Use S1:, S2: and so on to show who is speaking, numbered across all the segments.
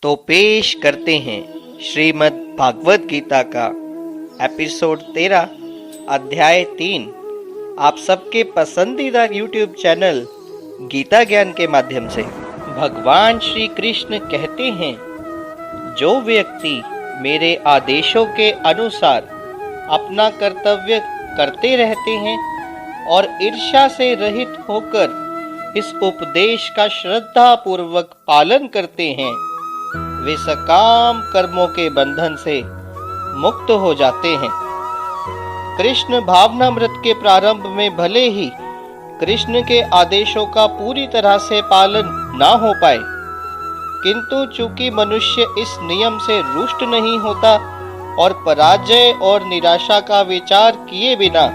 S1: तो पेश करते हैं श्रीमद् भागवत गीता का एपिसोड 13 अध्याय 3 आप सबके पसंदीदा YouTube चैनल गीता ज्ञान के माध्यम से। भगवान श्री कृष्ण कहते हैं, जो व्यक्ति मेरे आदेशों के अनुसार अपना कर्तव्य करते रहते हैं और ईर्ष्या से रहित होकर इस उपदेश का श्रद्धा पूर्वक पालन करते हैं, वे सकाम कर्मों के बंधन से मुक्त हो जाते हैं। कृष्ण भावनामृत के प्रारंभ में भले ही कृष्ण के आदेशों का पूरी तरह से पालन ना हो पाए, किंतु चूंकि मनुष्य इस नियम से रुष्ट नहीं होता और पराजय और निराशा का विचार किए बिना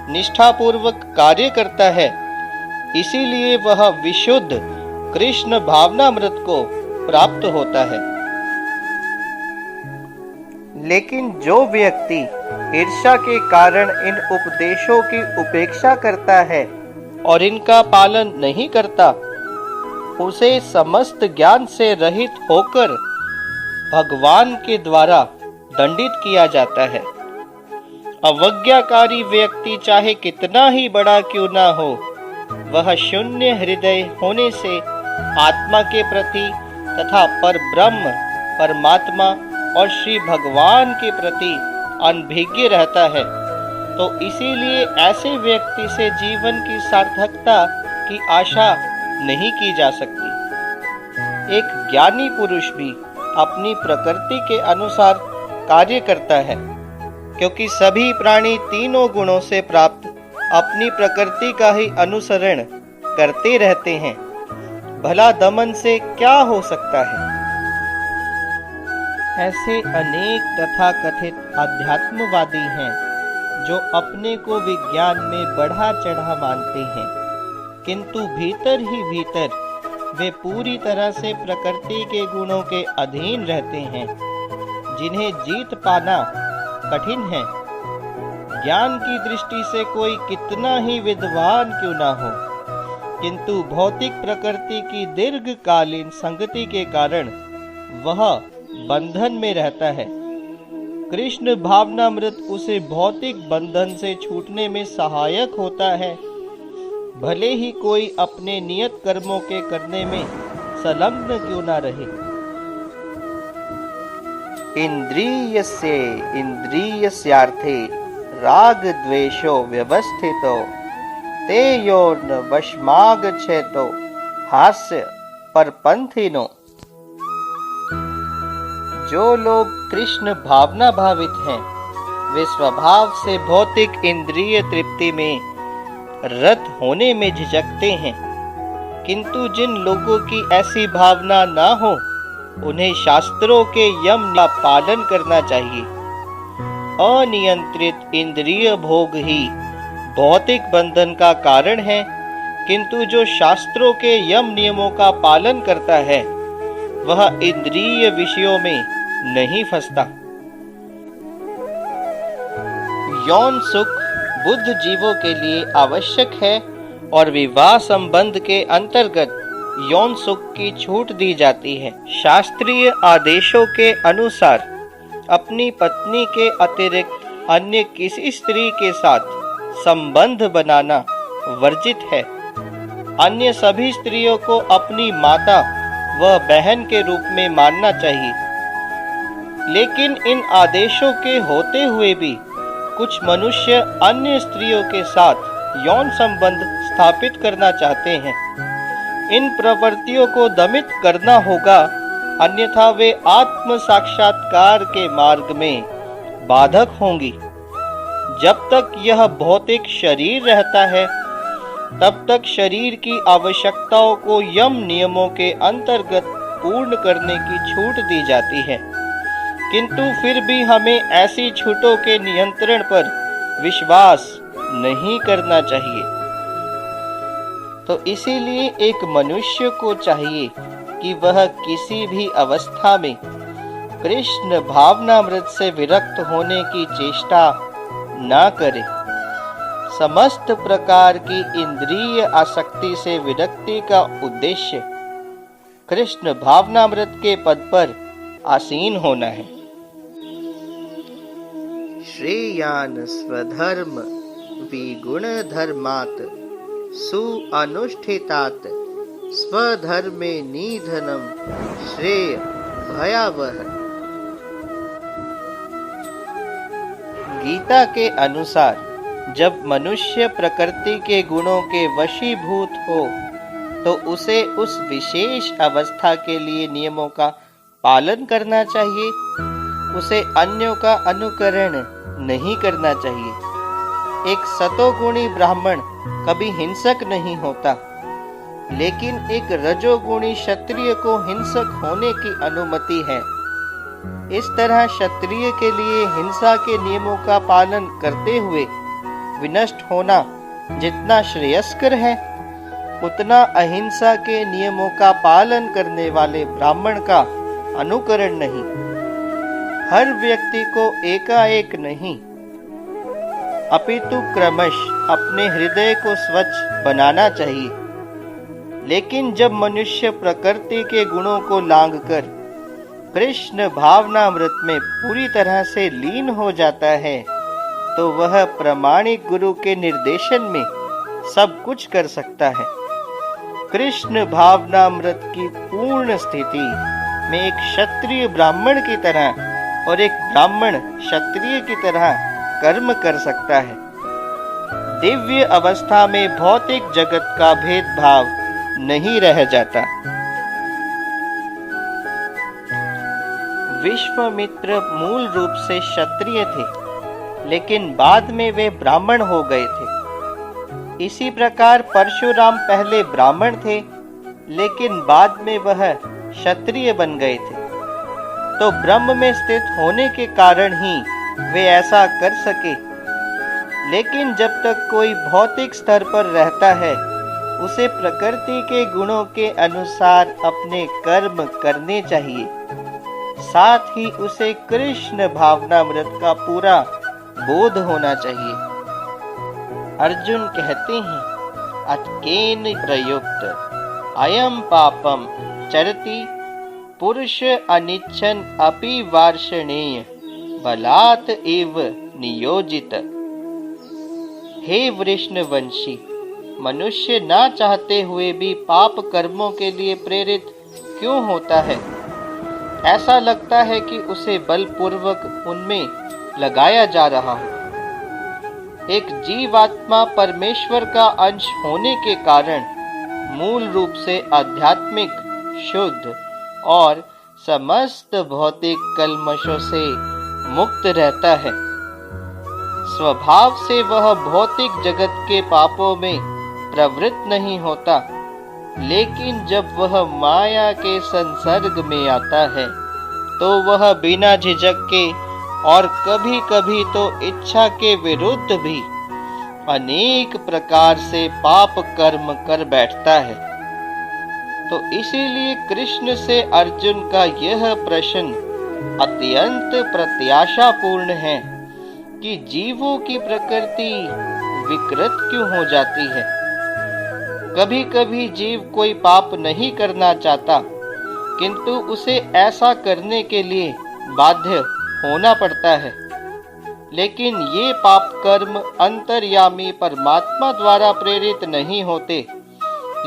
S1: निष्ठापूर्वक कार्य करता है, इसीलिए वह विशुद्ध कृष्ण भावनामृत को प्राप्त होता है। लेकिन जो व्यक्ति ईर्ष्या के कारण इन उपदेशों की उपेक्षा करता है और इनका पालन नहीं करता, उसे समस्त ज्ञान से रहित होकर भगवान के द्वारा दंडित किया जाता है। अवज्ञाकारी व्यक्ति चाहे कितना ही बड़ा क्यों ना हो, वह शून्य हृदय होने से आत्मा के प्रति तथा परब्रह्म परमात्मा और श्री भगवान के प्रति अनभिज्ञ रहता है। तो इसीलिए ऐसे व्यक्ति से जीवन की सार्थकता की आशा नहीं की जा सकती। एक ज्ञानी पुरुष भी अपनी प्रकृति के अनुसार कार्य करता है, क्योंकि सभी प्राणी तीनों गुणों से प्राप्त अपनी प्रकृति का ही अनुसरण करते रहते हैं। भला दमन से क्या हो सकता है? ऐसे अनेक तथाकथित अध्यात्मवादी हैं जो अपने को विज्ञान में बढ़ा चढ़ा मानते हैं, किंतु भीतर ही भीतर वे पूरी तरह से प्रकृति के गुणों के अधीन रहते हैं, जिन्हें जीत पाना कठिन है। ज्ञान की दृष्टि से कोई कितना ही विद्वान क्यों ना हो, किंतु भौतिक प्रकृति की दीर्घकालीन संगति के कारण वह बंधन में रहता है। कृष्ण भावनामृत उसे भौतिक बंधन से छूटने में सहायक होता है, भले ही कोई अपने नियत कर्मों के करने में संलग्न क्यों ना रहे। इंद्रियस्य इंद्रियस्यार्थे राग द्वेषो व्यवस्थितो ते योर्न वशमागच्छेतो हास्य परपंथिनो। जो लोग कृष्ण भावना भावित हैं, वे स्वभाव से भौतिक इंद्रिय तृप्ति में रत होने में झिझकते हैं, किंतु जिन लोगों की ऐसी भावना ना हो, उन्हें शास्त्रों के यम का पालन करना चाहिए। अनियंत्रित इंद्रिय भोग ही भौतिक बंधन का कारण है, किंतु जो शास्त्रों के यम नियमों का पालन करता है, वह इंद्रिय विषयों में नहीं फंसता। यौन सुख बुद्ध जीवों के लिए आवश्यक है और विवाह संबंध के अंतर्गत यौन सुख की छूट दी जाती है। शास्त्रीय आदेशों के अनुसार अपनी पत्नी के अतिरिक्त अन्य किसी स्त्री के साथ संबंध बनाना वर्जित है। अन्य सभी स्त्रियों को अपनी माता व बहन के रूप में मानना चाहिए। लेकिन इन आदेशों के होते हुए भी कुछ मनुष्य अन्य स्त्रियों के साथ यौन संबंध स्थापित करना चाहते हैं। इन प्रवृत्तियों को दमित करना होगा, अन्यथा वे आत्म साक्षात्कार के मार्ग में बाधक होंगी। जब तक यह भौतिक शरीर रहता है, तब तक शरीर की आवश्यकताओं को यम नियमों के अंतर्गत पूर्ण करने की छूट दी जाती है, किंतु फिर भी हमें ऐसी छूटों के नियंत्रण पर विश्वास नहीं करना चाहिए। तो इसीलिए एक मनुष्य को चाहिए कि वह किसी भी अवस्था में कृष्ण भावनामृत से विरक्त होने की चेष्टा ना करे। समस्त प्रकार की इंद्रिय आसक्ति से विरक्ति का उद्देश्य कृष्ण भावनामृत के पद पर आसीन होना है। श्रेयान स्वधर्म विगुण धर्मात् सुअनुष्ठितात स्वधर्मे निधनम श्रेय भयावह। गीता के अनुसार जब मनुष्य प्रकृति के गुणों के वशीभूत हो तो उसे उस विशेष अवस्था के लिए नियमों का पालन करना चाहिए, उसे अन्यों का अनुकरण नहीं करना चाहिए। एक सतोगुणी ब्राह्मण कभी हिंसक नहीं होता, लेकिन एक रजोगुणी क्षत्रिय को हिंसक होने की अनुमति है। इस तरह क्षत्रिय के लिए हिंसा के नियमों का पालन करते हुए विनष्ट होना जितना श्रेयस्कर है, उतना अहिंसा के नियमों का पालन करने वाले ब्राह्मण का अनुकरण नहीं। हर व्यक्ति को एकाएक नहीं, अपितु क्रमश अपने हृदय को स्वच्छ बनाना चाहिए। लेकिन जब मनुष्य प्रकृति के गुणों को लांघकर कृष्ण भावनामृत में पूरी तरह से लीन हो जाता है, तो वह प्रामाणिक गुरु के निर्देशन में सब कुछ कर सकता है। कृष्ण भावनामृत की पूर्ण स्थिति में एक क्षत्रिय ब्राह्मण की तरह और एक ब्राह्मण क्षत्रिय की तरह कर्म कर सकता है। दिव्य अवस्था में भौतिक जगत का भेदभाव नहीं रह जाता। विश्वामित्र मूल रूप से क्षत्रिय थे, लेकिन बाद में वे ब्राह्मण हो गए थे। इसी प्रकार परशुराम पहले ब्राह्मण थे, लेकिन बाद में वह क्षत्रिय बन गए थे। तो ब्रह्म में स्थित होने के कारण ही वे ऐसा कर सके। लेकिन जब तक कोई भौतिक स्तर पर रहता है, उसे प्रकृति के गुणों के अनुसार अपने कर्म करने चाहिए। साथ ही उसे कृष्ण भावनामृत का पूरा बोध होना चाहिए। अर्जुन कहते हैं, अतकेन प्रयुक्त अयम पापम चरति पुरुष अनिच्छन अपि वार्षणेय बलात् एव नियोजित। हे वृष्णवंशी, मनुष्य ना चाहते हुए भी पाप कर्मों के लिए प्रेरित क्यों होता है? ऐसा लगता है कि उसे बलपूर्वक उनमें लगाया जा रहा हो। एक जीवात्मा परमेश्वर का अंश होने के कारण मूल रूप से आध्यात्मिक, शुद्ध और समस्त भौतिक कल्मशों से मुक्त रहता है। स्वभाव से वह भौतिक जगत के पापों में प्रवृत्त नहीं होता, लेकिन जब वह माया के संसर्ग में आता है, तो वह बिना झिझक के और कभी कभी तो इच्छा के विरुद्ध भी अनेक प्रकार से पाप कर्म कर बैठता है। तो इसीलिए कृष्ण से अर्जुन का यह प्रश्न अत्यंत प्रत्याशापूर्ण है कि जीवों की प्रकृति विकृत क्यों हो जाती है। कभी कभी जीव कोई पाप नहीं करना चाहता, किंतु उसे ऐसा करने के लिए बाध्य होना पड़ता है। लेकिन ये पाप कर्म अंतर्यामी परमात्मा द्वारा प्रेरित नहीं होते,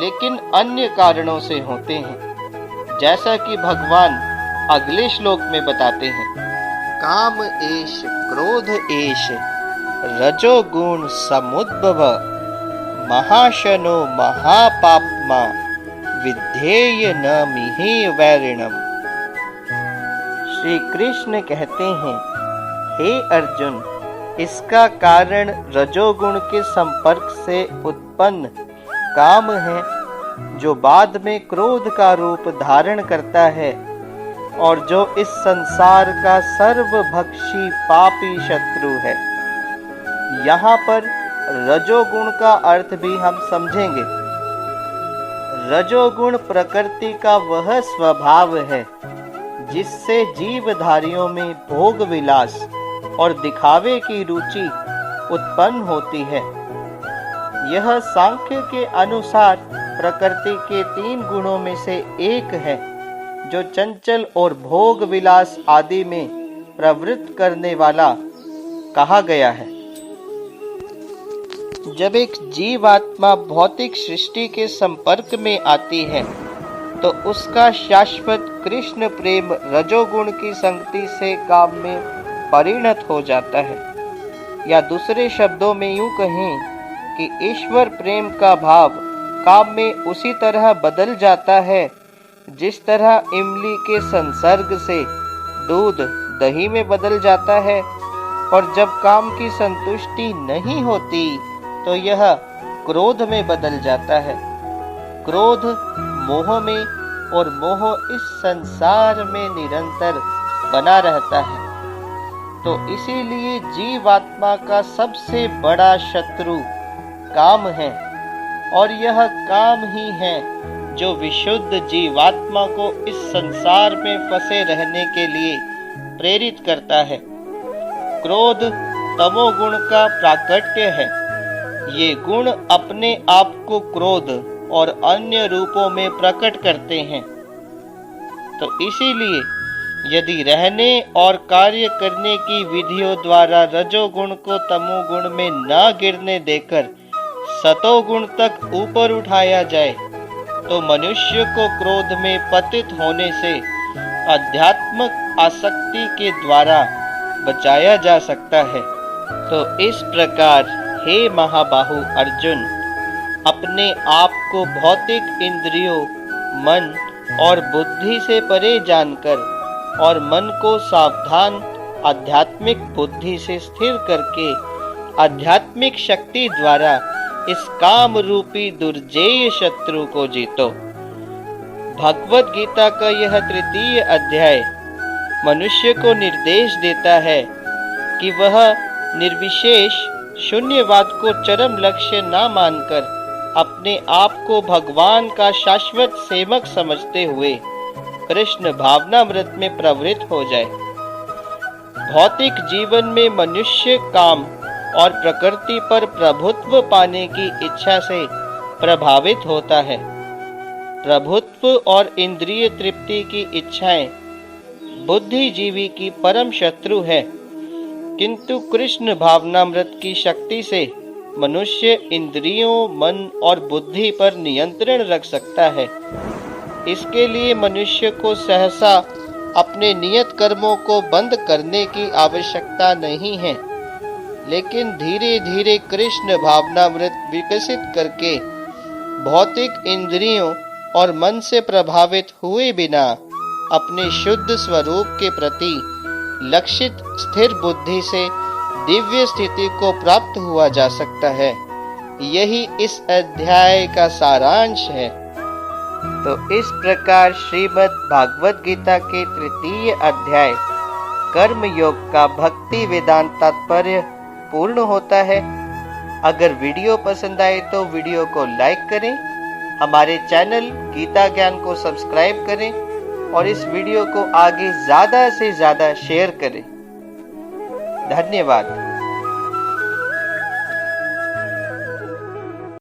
S1: लेकिन अन्य कारणों से होते हैं, जैसा कि भगवान अगले श्लोक में बताते हैं। काम एष क्रोध एष रजोगुण समुद्भव महाशनो महापाप्मा विद्धेय न मिहि वैरिणम। श्री कृष्ण कहते हैं, हे अर्जुन, इसका कारण रजोगुण के संपर्क से उत्पन्न काम है, जो बाद में क्रोध का रूप धारण करता है और जो इस संसार का सर्वभक्षी पापी शत्रु है। यहाँ पर रजोगुण का अर्थ भी हम समझेंगे। रजोगुण प्रकृति का वह स्वभाव है जिससे जीवधारियों में भोग विलास और दिखावे की रुचि उत्पन्न होती है। यह सांख्य के अनुसार प्रकृति के 3 गुणों में से एक है, जो चंचल और भोग विलास आदि में प्रवृत्त करने वाला कहा गया है। जब एक जीवात्मा भौतिक सृष्टि के संपर्क में आती है तो उसका शाश्वत कृष्ण प्रेम रजोगुण की संगति से काम में परिणत हो जाता है, या दूसरे शब्दों में यूं कहें कि ईश्वर प्रेम का भाव काम में उसी तरह बदल जाता है जिस तरह इमली के संसर्ग से दूध दही में बदल जाता है। और जब काम की संतुष्टि नहीं होती तो यह क्रोध में बदल जाता है। क्रोध मोह में, और मोह इस संसार में निरंतर बना रहता है। तो इसीलिए जीवात्मा का सबसे बड़ा शत्रु काम है, और यह काम ही है जो विशुद्ध जीवात्मा को इस संसार में फंसे रहने के लिए प्रेरित करता है। क्रोध तमोगुण का प्राकट्य है। ये गुण अपने आप को क्रोध और अन्य रूपों में प्रकट करते हैं। तो इसीलिए यदि रहने और कार्य करने की विधियों द्वारा रजोगुण को तमोगुण में न गिरने देकर सतोगुण तक ऊपर उठाया जाए तो मनुष्य को क्रोध में पतित होने से अध्यात्मक आसक्ति के द्वारा बचाया जा सकता है। तो इस प्रकार हे महाबाहु अर्जुन, अपने आप को भौतिक इंद्रियों, मन और बुद्धि से परे जानकर और मन को सावधान आध्यात्मिक बुद्धि से स्थिर करके आध्यात्मिक शक्ति द्वारा इस काम रूपी दुर्जेय शत्रु को जीतो। भगवत गीता का यह 3 अध्याय मनुष्य को निर्देश देता है कि वह निर्विशेष शून्यवाद को चरम लक्ष्य न मानकर अपने आप को भगवान का शाश्वत सेवक समझते हुए कृष्ण भावनामृत में प्रवृत्त हो जाए। भौतिक जीवन में मनुष्य काम और प्रकृति पर प्रभुत्व पाने की इच्छा से प्रभावित होता है। प्रभुत्व और इंद्रिय तृप्ति की इच्छाएं बुद्धिजीवी की परम शत्रु है, किंतु कृष्ण भावनामृत की शक्ति से मनुष्य इंद्रियों, मन और बुद्धि पर नियंत्रण रख सकता है। इसके लिए मनुष्य को सहसा अपने नियत कर्मों को बंद करने की आवश्यकता नहीं है, लेकिन धीरे धीरे कृष्ण भावनामृत विकसित करके भौतिक इंद्रियों और मन से प्रभावित हुए बिना अपने शुद्ध स्वरूप के प्रति लक्षित स्थिर बुद्धि से दिव्य स्थिति को प्राप्त हुआ जा सकता है। यही इस अध्याय का सारांश है। तो इस प्रकार श्रीमद् भागवत गीता के 3 अध्याय कर्म योग का भक्ति वेदांत तात्पर्य पूर्ण होता है। अगर वीडियो पसंद आए तो वीडियो को लाइक करें, हमारे चैनल गीता ज्ञान को सब्सक्राइब करें और इस वीडियो को आगे ज़्यादा से ज़्यादा शेयर करें। धन्यवाद।